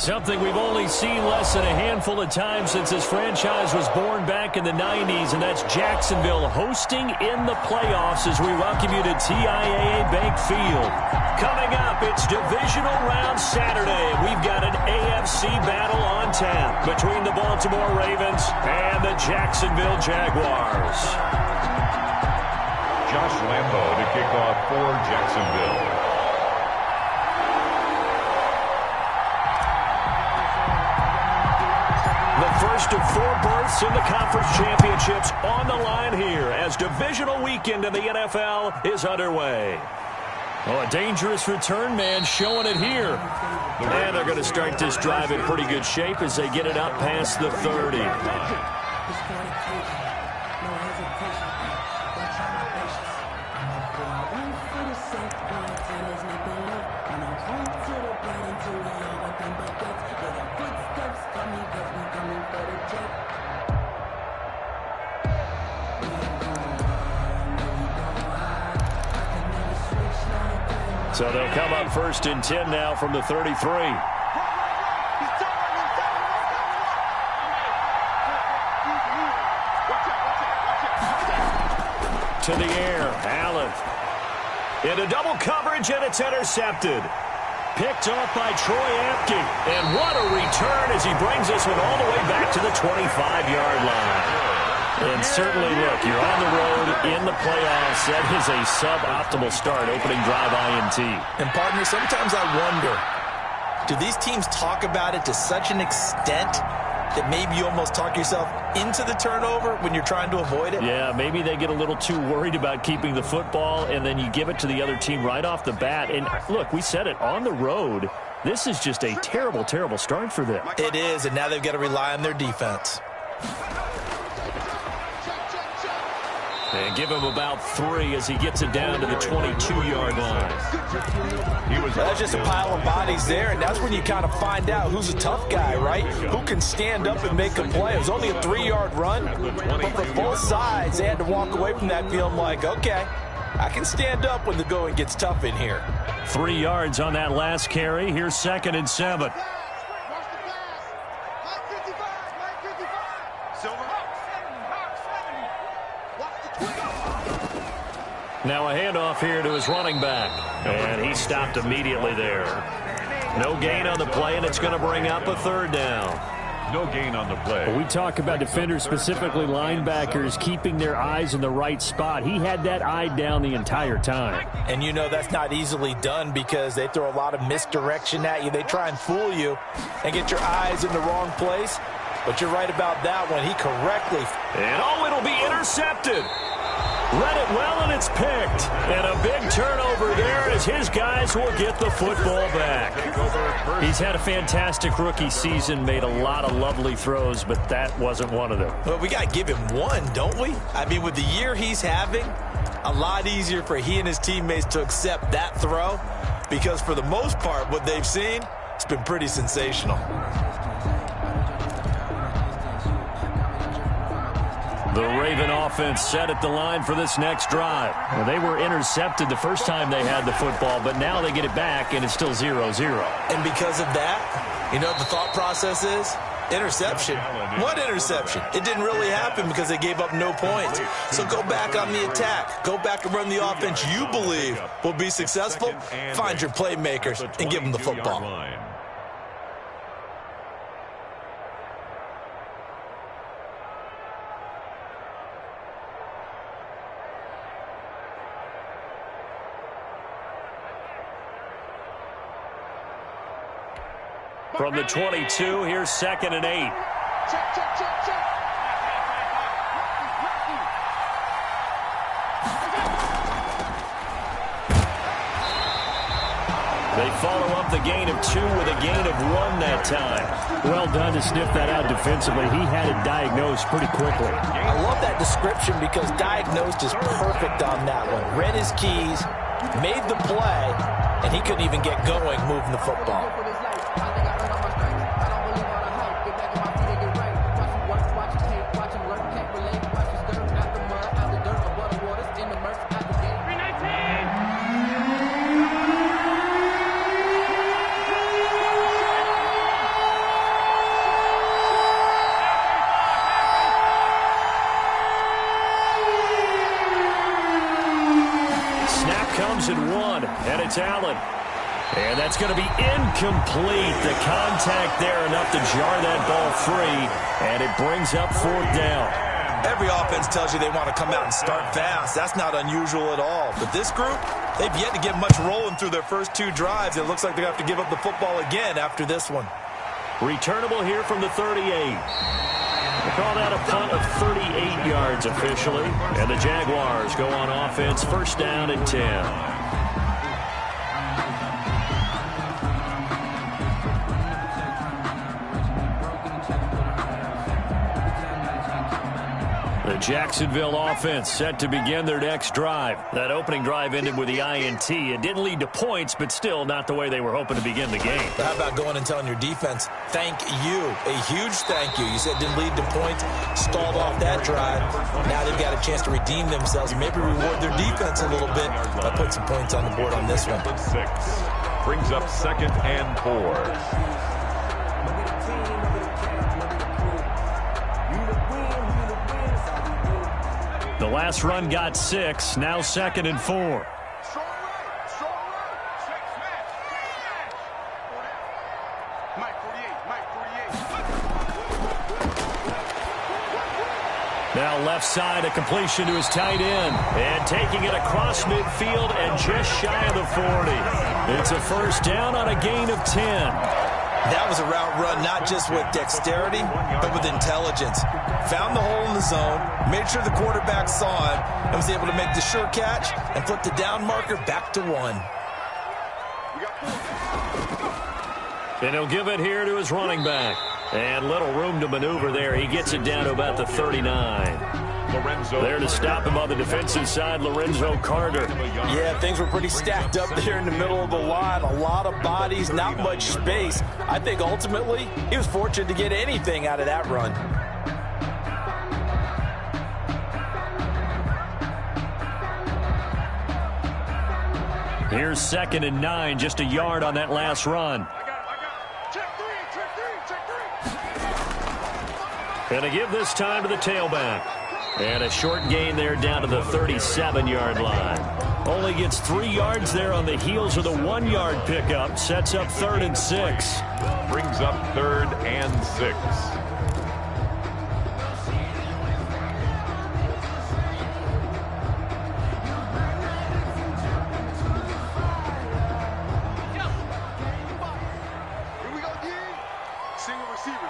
Something we've only seen less than a handful of times since this franchise was born back in the 90s, and that's Jacksonville hosting in the playoffs as we welcome you to TIAA Bank Field. Coming up, it's Divisional Round Saturday, and we've got an AFC battle on tap between the Baltimore Ravens and the Jacksonville Jaguars. Josh Lambo to kick off for Jacksonville. The first of 4 berths in the conference championships on the line here as divisional weekend in the NFL is underway. Oh, a dangerous return man showing it here. And they're going to start this drive in pretty good shape as they get it up past the 30. So they'll come up 1st and 10 now from the 33. To the air, Allen. Into double coverage, and it's intercepted. Picked off by Troy Apke. And what a return as he brings this one all the way back to the 25-yard line. And certainly, look, you're on the road in the playoffs. That is a suboptimal start, opening drive INT. And, partner, sometimes I wonder, do these teams talk about it to such an extent that maybe you almost talk yourself into the turnover when you're trying to avoid it? Yeah, maybe they get a little too worried about keeping the football, and then you give it to the other team right off the bat. And, look, we said it, on the road, this is just a terrible, terrible start for them. It is, and now they've got to rely on their defense. And give him about 3 as he gets it down to the 22-yard line. That's just a pile of bodies there, and that's when you kind of find out who's a tough guy, right? Who can stand up and make a play. It was only a 3-yard run, but for both sides, they had to walk away from that feeling like, okay, I can stand up when the going gets tough in here. 3 yards on that last carry. Here's 2nd and 7. Now a handoff here to his running back. And he stopped immediately there. No gain on the play, and it's going to bring up a 3rd down. No gain on the play. We talk about defenders, specifically linebackers, keeping their eyes in the right spot. He had that eye down the entire time. And you know that's not easily done because they throw a lot of misdirection at you. They try and fool you and get your eyes in the wrong place. But you're right about that one. He correctly. And oh, it'll be intercepted. Read it well, and it's picked. And a big turnover there as his guys will get the football back. He's had a fantastic rookie season, made a lot of lovely throws, but that wasn't one of them. Well, we got to give him one, don't we? I mean, with the year he's having, a lot easier for he and his teammates to accept that throw because for the most part, what they've seen, it's been pretty sensational. The Raven offense set at the line for this next drive. Well, they were intercepted the first time they had the football, but now they get it back, and it's still 0-0. And because of that, you know what the thought process is? Interception. What interception? It didn't really happen because they gave up no points. So go back on the attack. Go back and run the offense you believe will be successful. Find your playmakers and give them the football. From the 22, here's 2nd and 8. They follow up the gain of 2 with a gain of 1 that time. Well done to sniff that out defensively. He had it diagnosed pretty quickly. I love that description because diagnosed is perfect on that one. Read his keys, made the play, and he couldn't even get going moving the football. 1st and 1, and it's Allen. And that's going to be incomplete. The contact there enough to jar that ball free, and it brings up 4th down. Every offense tells you they want to come out and start fast. That's not unusual at all. But this group, they've yet to get much rolling through their first 2 drives. It looks like they have to give up the football again after this one. Returnable here from the 38. They call that a punt of 38 yards officially. And the Jaguars go on offense, 1st down and 10. The Jacksonville offense set to begin their next drive. That opening drive ended with the INT. It didn't lead to points, but still not the way they were hoping to begin the game. How about going and telling your defense, thank you, a huge thank you. You said it didn't lead to points, stalled off that drive. Now they've got a chance to redeem themselves, maybe reward their defense a little bit by putting some points on the board on this one. 6 brings up 2nd and 4. The last run got 6, now 2nd and 4. Now left side, a completion to his tight end. And taking it across midfield and just shy of the 40. It's a 1st down on a gain of 10. That was a route run not just with dexterity, but with intelligence. Found the hole in the zone, made sure the quarterback saw him, and was able to make the sure catch and flip the down marker back to 1. And he'll give it here to his running back. And little room to maneuver there. He gets it down to about the 39. Lorenzo. There to stop him on the defensive side, Lorenzo Carter. Yeah, things were pretty stacked up there in the middle of the line. A lot of bodies, not much space. I think ultimately he was fortunate to get anything out of that run. Here's 2nd and 9, just a yard on that last run. Gonna give this time to the tailback. And a short gain there down to the 37-yard line. Only gets 3 yards there on the heels of the 1-yard pickup. Sets up 3rd and 6. Brings up 3rd and 6.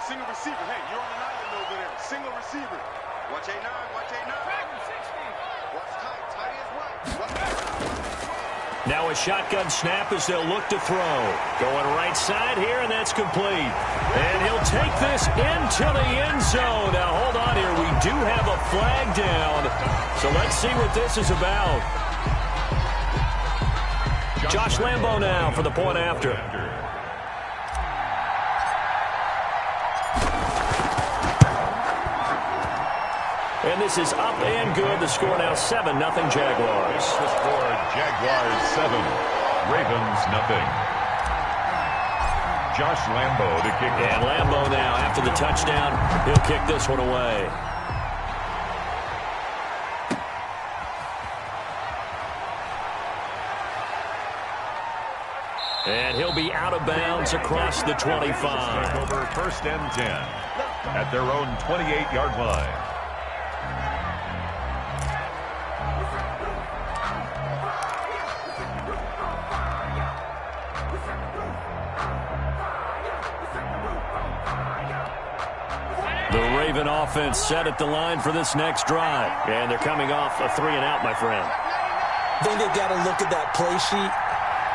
Single receiver. Hey, you're on an island over there. Single receiver. Watch A9, watch A9. Watch tight as well. Now a shotgun snap as they'll look to throw. Going right side here, and that's complete. And he'll take this into the end zone. Now, hold on here. We do have a flag down. So let's see what this is about. Josh Lambo now for the point after. And this is up and good. The score now 7-0 Jaguars. The score, Jaguars 7, Ravens 0. Josh Lambo to kick off. And Lambo now, after the touchdown, he'll kick this one away. And he'll be out of bounds across the 25. Over 1st and 10 at their own 28-yard line. The Raven offense set at the line for this next drive. And they're coming off a 3-and-out, my friend. I think they've got to look at that play sheet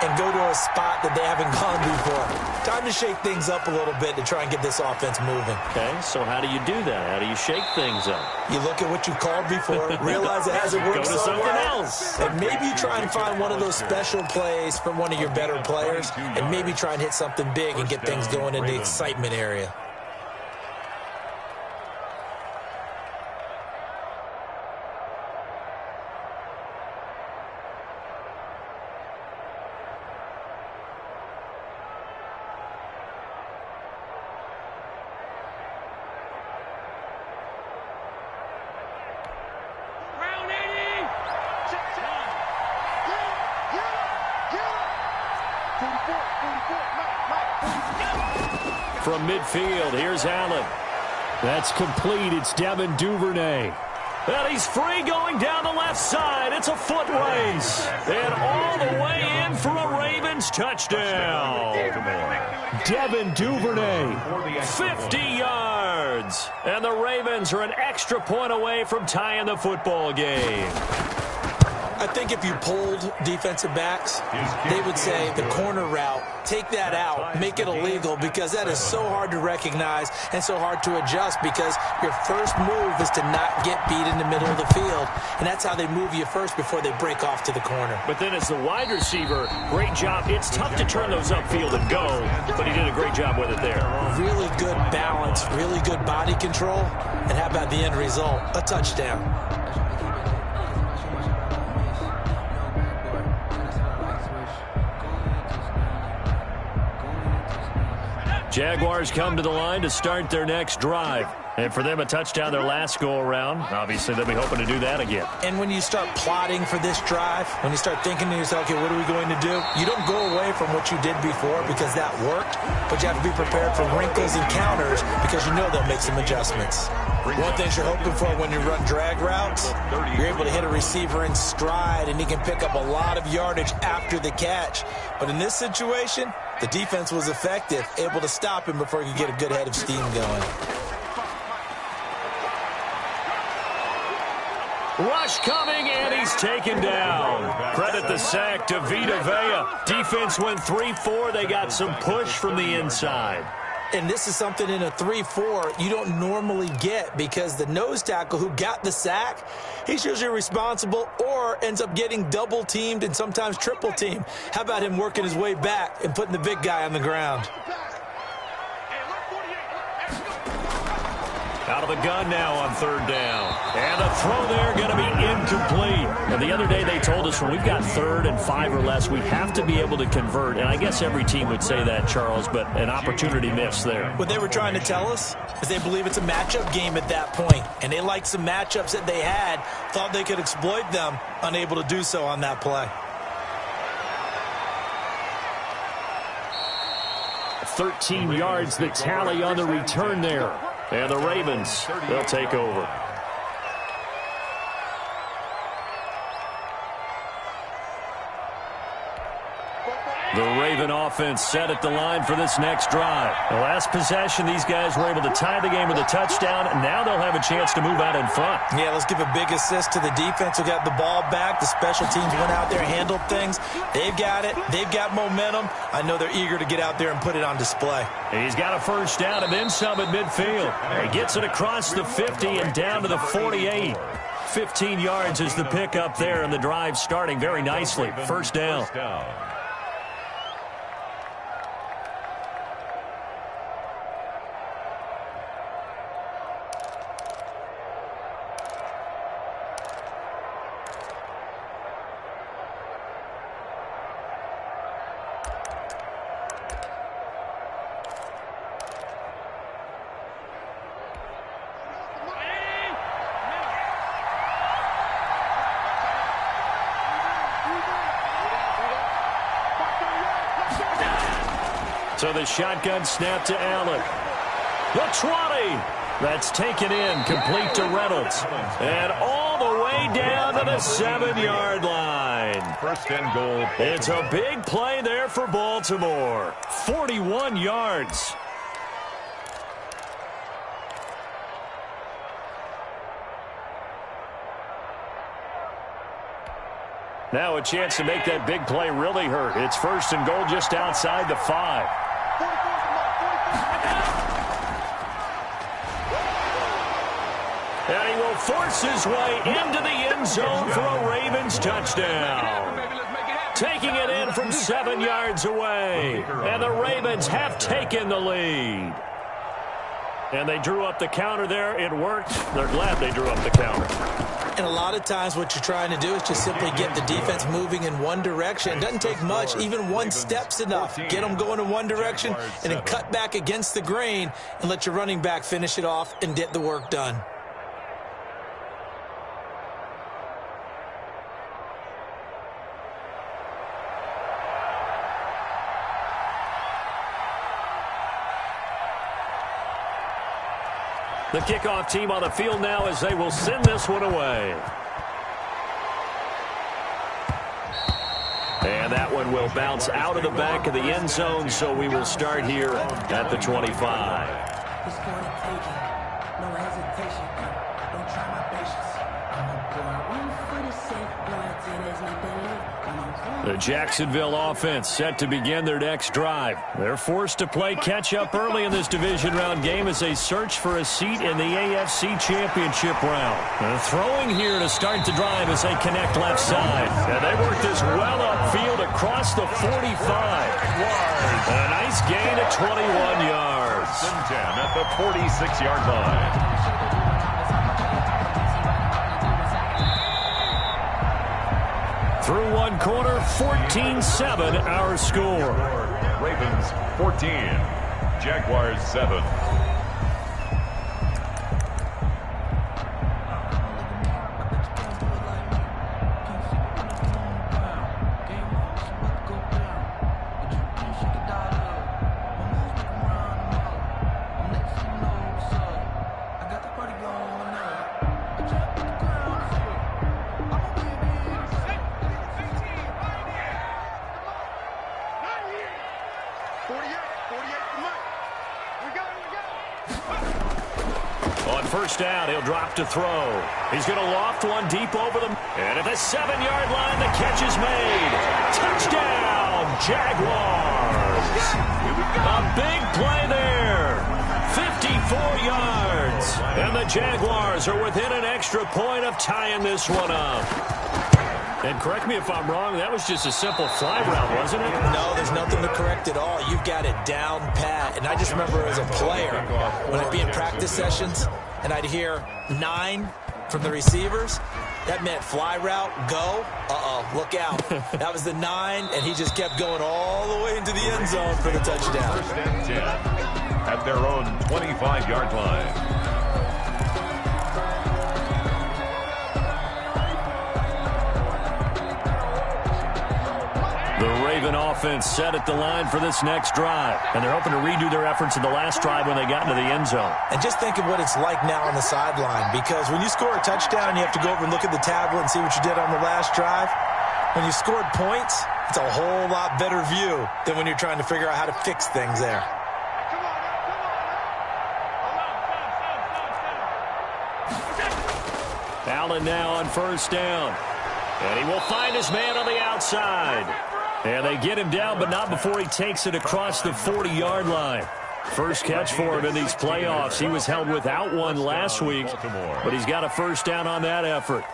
and go to a spot that they haven't gone before. Time to shake things up a little bit to try and get this offense moving. Okay, so how do you do that? How do you shake things up? You look at what you called before, realize it hasn't worked Go to so something well, else. and maybe you try and find one of those special plays from one of your better players, and maybe try and hit something big and get things going in the excitement area. from midfield. Here's Allen. That's complete. It's Devin Duvernay. And he's free going down the left side. It's a foot race. And all the way in for a Ravens touchdown. Devin Duvernay, 50 yards. And the Ravens are an extra point away from tying the football game. I think if you polled defensive backs, they would say the corner route, take that out, make it illegal, because that is so hard to recognize and so hard to adjust, because your first move is to not get beat in the middle of the field, and that's how they move you first before they break off to the corner. But then as the wide receiver, great job. It's tough to turn those upfield and go, but he did a great job with it there. Really good balance, really good body control, and how about the end result? A touchdown. Jaguars come to the line to start their next drive. And for them, a touchdown their last go-around. Obviously, they'll be hoping to do that again. And when you start plotting for this drive, when you start thinking to yourself, okay, what are we going to do? You don't go away from what you did before because that worked, but you have to be prepared for wrinkles and counters because you know they'll make some adjustments. One thing you're hoping for when you run drag routes, you're able to hit a receiver in stride, and he can pick up a lot of yardage after the catch. But in this situation, the defense was effective, able to stop him before he could get a good head of steam going. Rush coming, and he's taken down. Credit the sack to Vita Vea. Defense went 3-4. They got some push from the inside. And this is something in a 3-4 you don't normally get, because the nose tackle who got the sack, he's usually responsible or ends up getting double teamed and sometimes triple teamed. How about him working his way back and putting the big guy on the ground? Out of the gun now on third down. And the throw there going to be incomplete. And the other day they told us when we've got 3rd and 5 or less, we have to be able to convert. And I guess every team would say that, Charles, but an opportunity missed there. What they were trying to tell us is they believe it's a matchup game at that point. And they liked some matchups that they had, thought they could exploit them, unable to do so on that play. 13 yards the tally on the return there. And the Ravens, they'll take over. The Raven offense set at the line for this next drive. The last possession, these guys were able to tie the game with a touchdown, and now they'll have a chance to move out in front. Yeah, let's give a big assist to the defense who got the ball back. The special teams went out there, handled things. They've got it. They've got momentum. I know they're eager to get out there and put it on display. He's got a first down and then some at midfield. He gets it across the 50 and down to the 48. 15 yards is the pickup there, and the drive starting very nicely. First down. So the shotgun snap to Allen. The 20. That's taken in, complete to Reynolds. And all the way down to the 7-yard line. First and goal. It's a big play there for Baltimore. 41 yards. Now a chance to make that big play really hurt. It's first and goal just outside the 5. And he will force his way into the end zone for a Ravens touchdown. Taking it in from 7 yards away. And the Ravens have taken the lead. And they drew up the counter there. It worked. They're glad they drew up the counter. And a lot of times what you're trying to do is just simply get the defense moving in one direction. It doesn't take much. Even one step's enough. Get them going in one direction and then cut back against the grain and let your running back finish it off and get the work done. The kickoff team on the field now as they will send this one away. And that one will bounce out of the back of the end zone, so we will start here at the 25. It's for the taking. No hesitation. Don't try my patience. I'm a boy. One for the sake. Blood till there's nothing left. The Jacksonville offense set to begin their next drive. They're forced to play catch-up early in this division round game as they search for a seat in the AFC Championship round. They're throwing here to start the drive as they connect left side. And they work this well upfield across the 45. A nice gain of 21 yards. 10 at the 46-yard line. Through one quarter, 14-7 our score. Ravens 14, Jaguars 7. First down, he'll drop to throw. He's going to loft one deep over them. And at the 7-yard line, the catch is made. Touchdown, Jaguars. A big play there. 54 yards. And the Jaguars are within an extra point of tying this one up. And correct me if I'm wrong, that was just a simple fly route, wasn't it? No, there's nothing to correct at all. You've got it down pat. And I just remember as a player, when I'd be in practice sessions, and I'd hear 9 from the receivers, that meant fly route, go, look out. That was the 9, and he just kept going all the way into the end zone for the touchdown. First and 10 at their own 25-yard line. The Raven offense set at the line for this next drive. And they're hoping to redo their efforts in the last drive when they got into the end zone. And just think of what it's like now on the sideline. Because when you score a touchdown, you have to go over and look at the tablet and see what you did on the last drive. When you scored points, it's a whole lot better view than when you're trying to figure out how to fix things there. Allen now on first down. And he will find his man on the outside. And they get him down, but not before he takes it across the 40-yard line. First catch for him in these playoffs. He was held without one last week, but he's got a first down on that effort.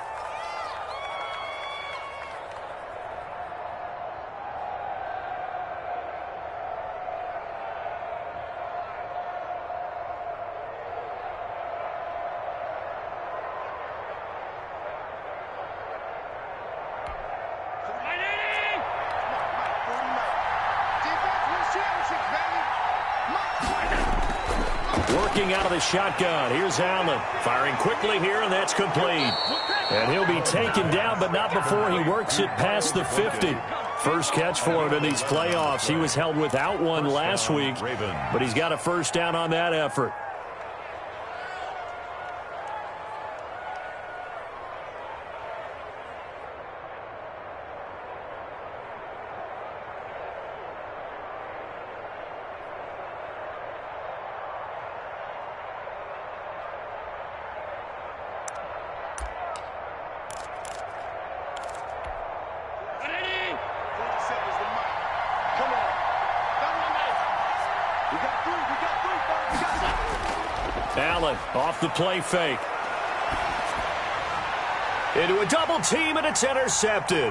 Working out of the shotgun. Here's Allen. Firing quickly here, and that's complete. And he'll be taken down, but not before he works it past the 50. First catch for him in these playoffs. He was held without one last week, but he's got a first down on that effort. Allen off the play fake. Into a double team, and it's intercepted.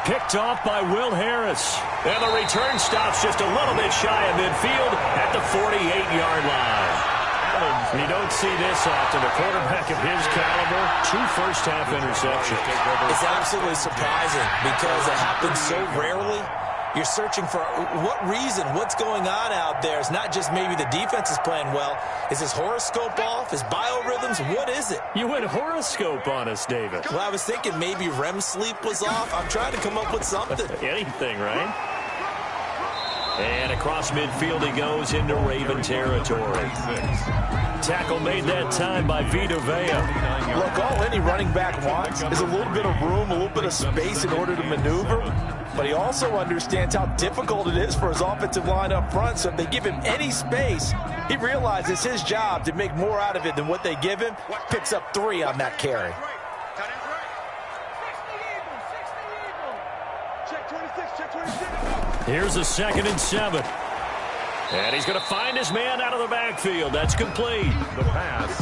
Picked off by Will Harris. And the return stops just a little bit shy of midfield at the 48-yard line. You don't see this often. A quarterback of his caliber, 2 first-half interceptions. It's absolutely surprising because it happens so rarely. You're searching for what reason, what's going on out there. It's not just maybe the defense is playing well. Is his horoscope off? His biorhythms? What is it? You went horoscope on us, David. Well, I was thinking maybe REM sleep was off. I'm trying to come up with something. Anything, right? And across midfield he goes into Raven territory. tackle made that time by Vita Vea. Look, all any running back wants is a little bit of room, a little bit of space in order to maneuver. But he also understands how difficult it is for his offensive line up front. So if they give him any space, he realizes it's his job to make more out of it than what they give him. Picks up 3 on that carry. Here's a 2nd and 7. And he's going to find his man out of the backfield. That's complete. The pass.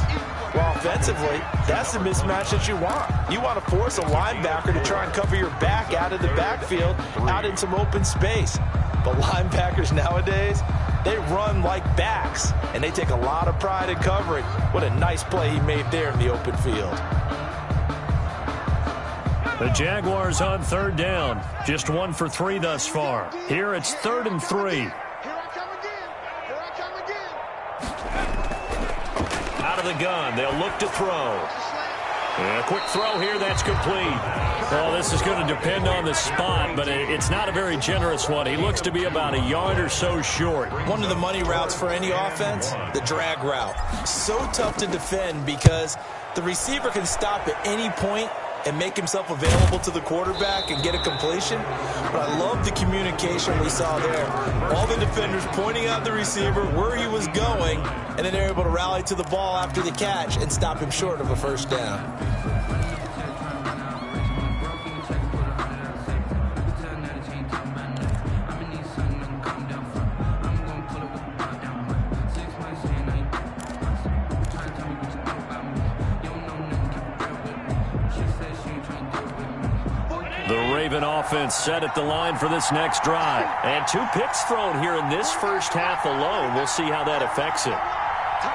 Well, offensively, that's the mismatch that you want. You want to force a linebacker to try and cover your back out of the backfield, out in some open space. But linebackers nowadays, they run like backs, and they take a lot of pride in covering. What a nice play he made there in the open field. The Jaguars on 3rd down. Just 1 for 3 thus far. Here it's 3rd and 3. Out of the gun, they'll look to throw. And a quick throw here, that's complete. Well, this is going to depend on the spot, but it's not a very generous one. He looks to be about a yard or so short. One of the money routes for any offense, the drag route. So tough to defend because the receiver can stop at any point and make himself available to the quarterback and get a completion. But I love the communication we saw there. All the defenders pointing out the receiver, where he was going, and then they're able to rally to the ball after the catch and stop him short of a 1st down. The Raven offense set at the line for this next drive. And 2 picks thrown here in this first half alone. We'll see how that affects it.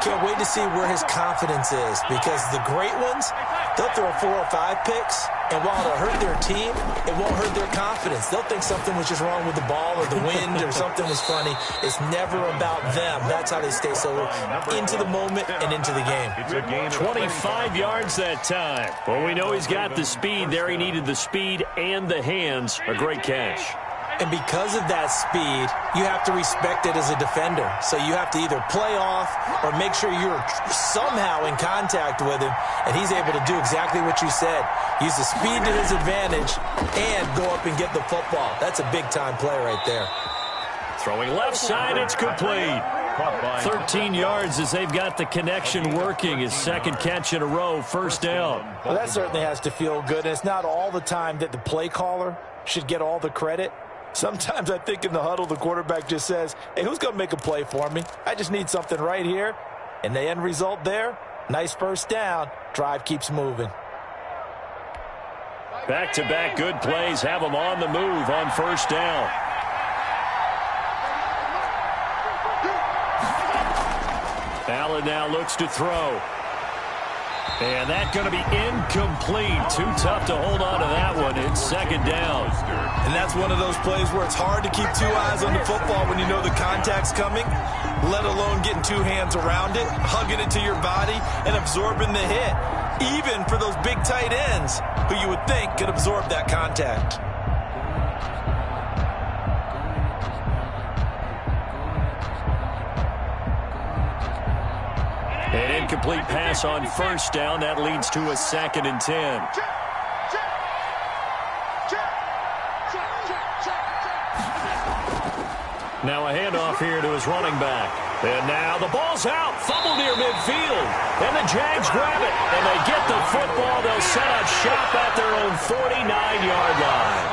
Can't wait to see where his confidence is, because the great ones, they'll throw 4 or 5 picks, and while it'll hurt their team, it won't hurt their confidence. They'll think something was just wrong with the ball or the wind or something was funny. It's never about them. That's how they stay so into the moment and into the game. 25 yards that time. Well, we know he's got the speed there. He needed the speed and the hands. A great catch. And because of that speed, you have to respect it as a defender. So you have to either play off or make sure you're somehow in contact with him, and he's able to do exactly what you said. Use the speed to his advantage and go up and get the football. That's a big-time play right there. Throwing left side, it's complete. 13 yards as they've got the connection working. His 2nd catch in a row, 1st down. Well, that certainly has to feel good. And it's not all the time that the play caller should get all the credit. Sometimes I think in the huddle, the quarterback just says, hey, who's going to make a play for me? I just need something right here. And the end result there, nice 1st down. Drive keeps moving. Back-to-back good plays have them on the move on 1st down. Allen now looks to throw. And that's going to be incomplete. Too tough to hold on to that one. It's 2nd down. And that's one of those plays where it's hard to keep 2 eyes on the football when you know the contact's coming, let alone getting 2 hands around it, hugging it to your body, and absorbing the hit. Even for those big tight ends who you would think could absorb that contact. An incomplete pass on 1st down. That leads to a 2nd and 10. Now a handoff here to his running back. And now the ball's out. Fumble near midfield. And the Jags grab it. And they get the football. They'll set up shop at their own 49-yard line.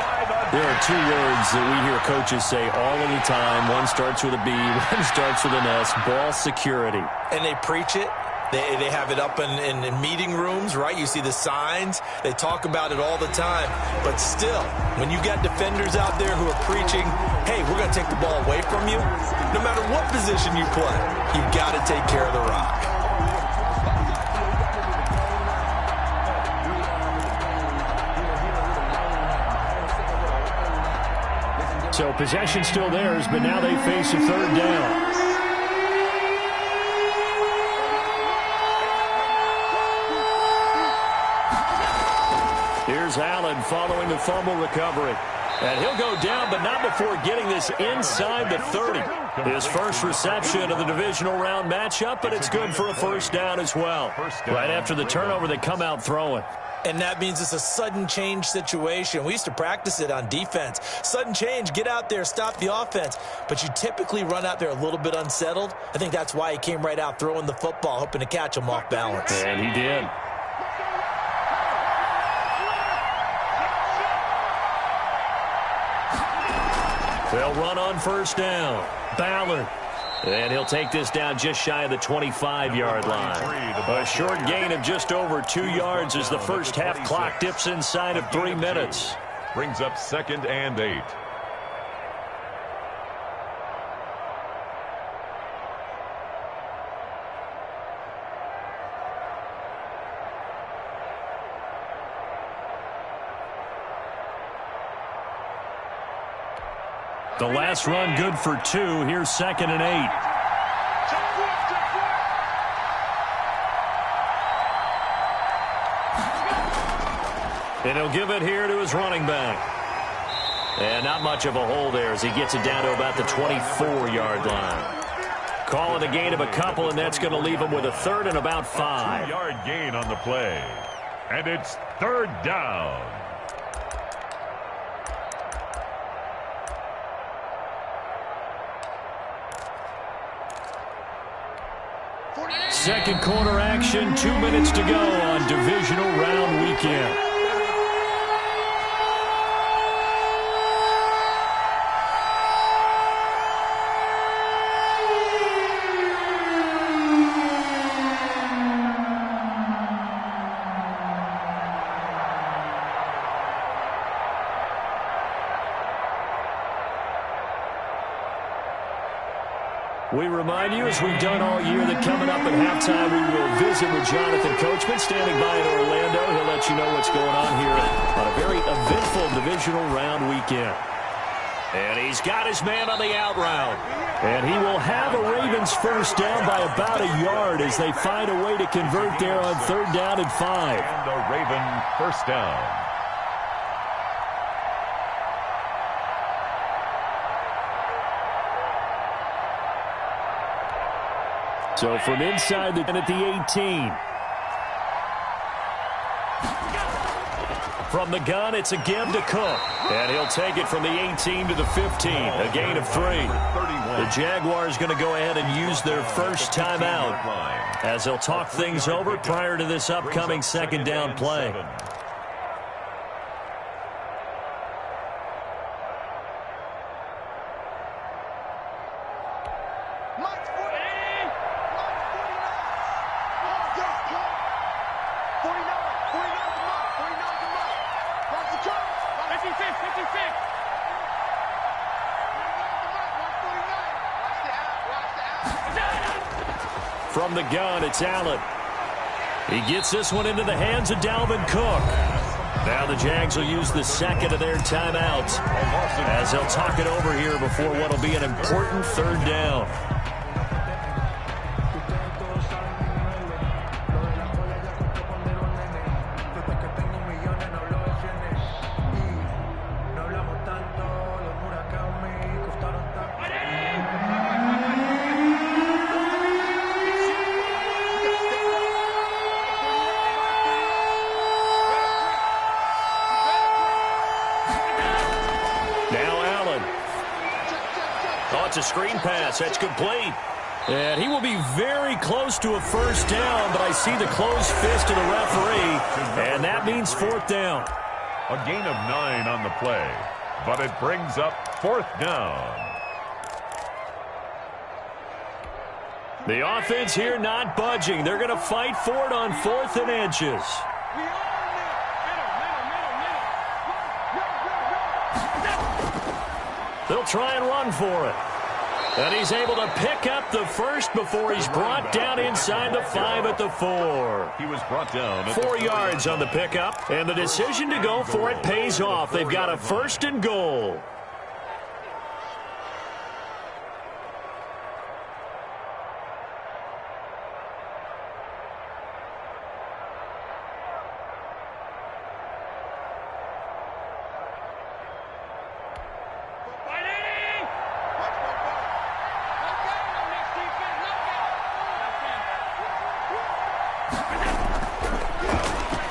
There are 2 words that we hear coaches say all of the time. One starts with a B, one starts with an S. Ball security. And they preach it. They have it up in meeting rooms, right? You see the signs. They talk about it all the time. But still, when you got defenders out there who are preaching, hey, we're going to take the ball away from you, no matter what position you play, you've got to take care of the rock. So possession still theirs, but now they face a 3rd down. Here's Allen following the fumble recovery. And he'll go down, but not before getting this inside the 30. His first reception of the divisional round matchup, but it's good for a first down as well. Right after the turnover, they come out throwing. And that means it's a sudden change situation. We used to practice it on defense. Sudden change, get out there, stop the offense. But you typically run out there a little bit unsettled. I think that's why he came right out throwing the football, hoping to catch him off balance. And he did. They'll run on first down. Ballard. And he'll take this down just shy of the 25-yard line. A short gain of just over 2 yards as the first half clock dips inside of 3 minutes. Brings up 2nd and 8. The last run good for 2. Here's 2nd and 8. And he'll give it here to his running back. And not much of a hole there as he gets it down to about the 24-yard line. Call it a gain of a couple, and that's going to leave him with a 3rd and about 5. 2-yard gain on the play. And it's 3rd down. Second quarter action, 2 minutes to go on divisional round weekend. We remind you, as we've done all year, that coming up at halftime, we will visit with Jonathan Coachman, standing by in Orlando. He'll let you know what's going on here on a very eventful divisional round weekend. And he's got his man on the out route. And he will have a Ravens first down by about a yard as they find a way to convert there on 3rd down and 5. And a Raven first down. So from inside the at the 18. From the gun, it's a give to Cook. And he'll take it from the 18 to the 15. A gain of 3. The Jaguars going to go ahead and use their first timeout as they'll talk things over prior to this upcoming 2nd down play. From the gun, it's Allen. He gets this one into the hands of Dalvin Cook. Now the Jags will use the second of their timeouts as they'll talk it over here before what will be an important 3rd down. It's a screen pass. That's complete. And he will be very close to a first down, but I see the closed fist of the referee, and that means 4th down. A gain of 9 on the play, but it brings up 4th down. The offense here not budging. They're going to fight for it on 4th and inches. They'll try and run for it. And he's able to pick up the first before he's brought down inside the 5 at the 4. He was brought down at 4 yards on the pickup, and the decision to go for it pays off. They've got a 1st and goal.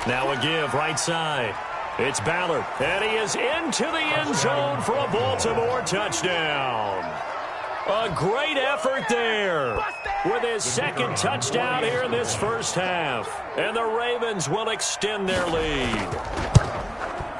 Now a give right side. It's Ballard, and he is into the end zone for a Baltimore touchdown. A great effort there with his second touchdown here in this first half. And the Ravens will extend their lead.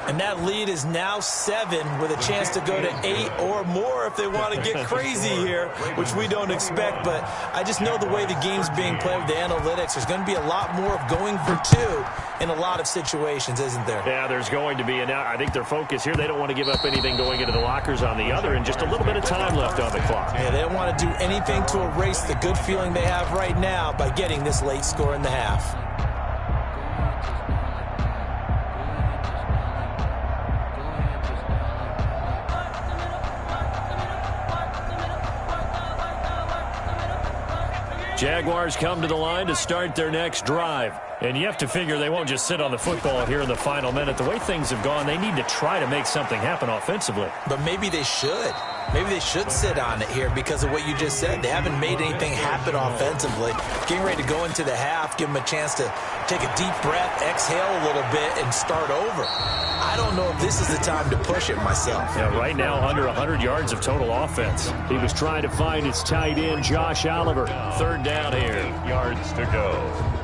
And that lead is now 7 with a chance to go to 8 or more if they want to get crazy here, which we don't expect. But I just know the way the game's being played with the analytics, there's going to be a lot more of going for 2 in a lot of situations, isn't there? Yeah, there's going to be. And now I think their focus here, they don't want to give up anything going into the lockers on the other, and just a little bit of time left on the clock. Yeah, they don't want to do anything to erase the good feeling they have right now by getting this late score in the half. Jaguars come to the line to start their next drive. And you have to figure they won't just sit on the football here in the final minute. The way things have gone, they need to try to make something happen offensively. But maybe they should. Maybe they should sit on it here because of what you just said. They haven't made anything happen offensively. Getting ready to go into the half, give them a chance to take a deep breath, exhale a little bit, and start over. I don't know if this is the time to push it myself. Yeah, right now under 100 yards of total offense. He was trying to find his tight end, Josh Oliver. Third down here. 8 yards to go.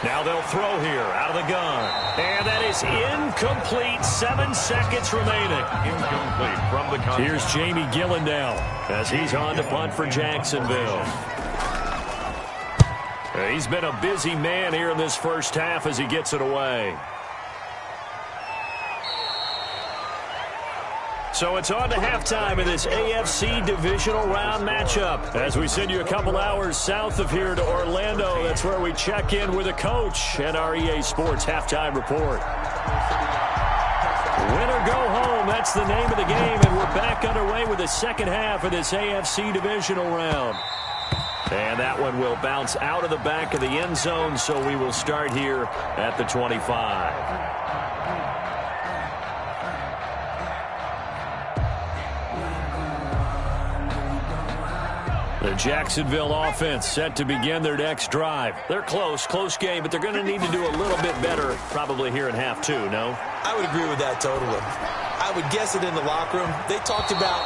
Now they'll throw here out of the gun. And that is incomplete. 7 seconds remaining. Incomplete from the contest. Here's Jamie Gillandale as he's on to punt for Jacksonville. He's been a busy man here in this first half as he gets it away. So it's on to halftime in this AFC divisional round matchup. As we send you a couple hours south of here to Orlando, that's where we check in with a coach and our EA Sports halftime report. Win or go home, that's the name of the game, and we're back underway with the second half of this AFC divisional round. And that one will bounce out of the back of the end zone, so we will start here at the 25. The Jacksonville offense set to begin their next drive. They're close game, but they're going to need to do a little bit better probably here in half 2, no? I would agree with that totally. I would guess it in the locker room. They talked about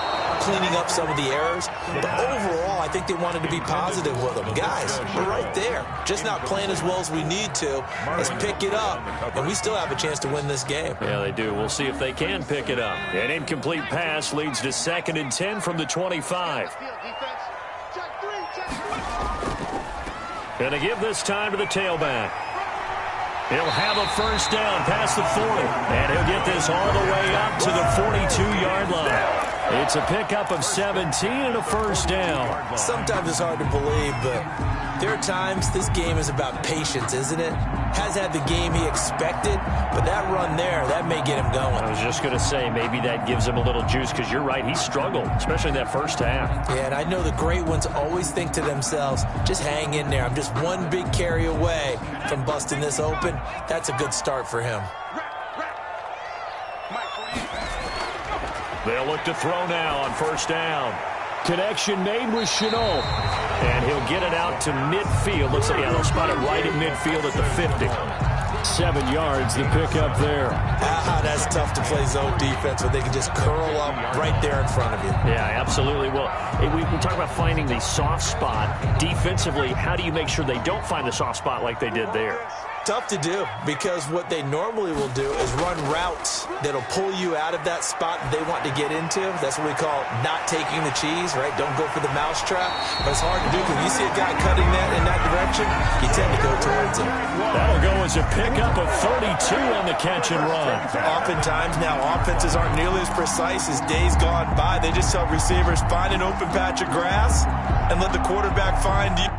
cleaning up some of the errors, but overall, I think they wanted to be positive with them. Guys, we're right there. Just not playing as well as we need to. Let's pick it up, and we still have a chance to win this game. Yeah, they do. We'll see if they can pick it up. An incomplete pass leads to 2nd and 10 from the 25. Going to give this time to the tailback. He'll have a first down past the 40. And he'll get this all the way up to the 42-yard line. It's a pickup of 17 and a first down. Sometimes it's hard to believe, but there are times this game is about patience, isn't it? Has had the game he expected, but that run there, that may get him going. I was just going to say, maybe that gives him a little juice, because you're right, he struggled, especially in that first half. Yeah, and I know the great ones always think to themselves, just hang in there. I'm just one big carry away from busting this open. That's a good start for him. They'll look to throw now on first down. Connection made with Chenault. And he'll get it out to midfield. Looks like, yeah, they'll spot it right at midfield at the 50. 7 yards, the pickup there. That's tough to play zone defense where they can just curl up right there in front of you. Yeah, absolutely. Well, we talk about finding the soft spot. Defensively, how do you make sure they don't find the soft spot like they did there? Tough to do, because what they normally will do is run routes that'll pull you out of that spot that they want to get into. That's what we call not taking the cheese, right? Don't go for the mousetrap. But it's hard to do because you see a guy cutting that in that direction, you tend to go towards him. That'll go as a pickup of 32 on the catch and run. Oftentimes now, offenses aren't nearly as precise as days gone by. They just tell receivers, find an open patch of grass and let the quarterback find you.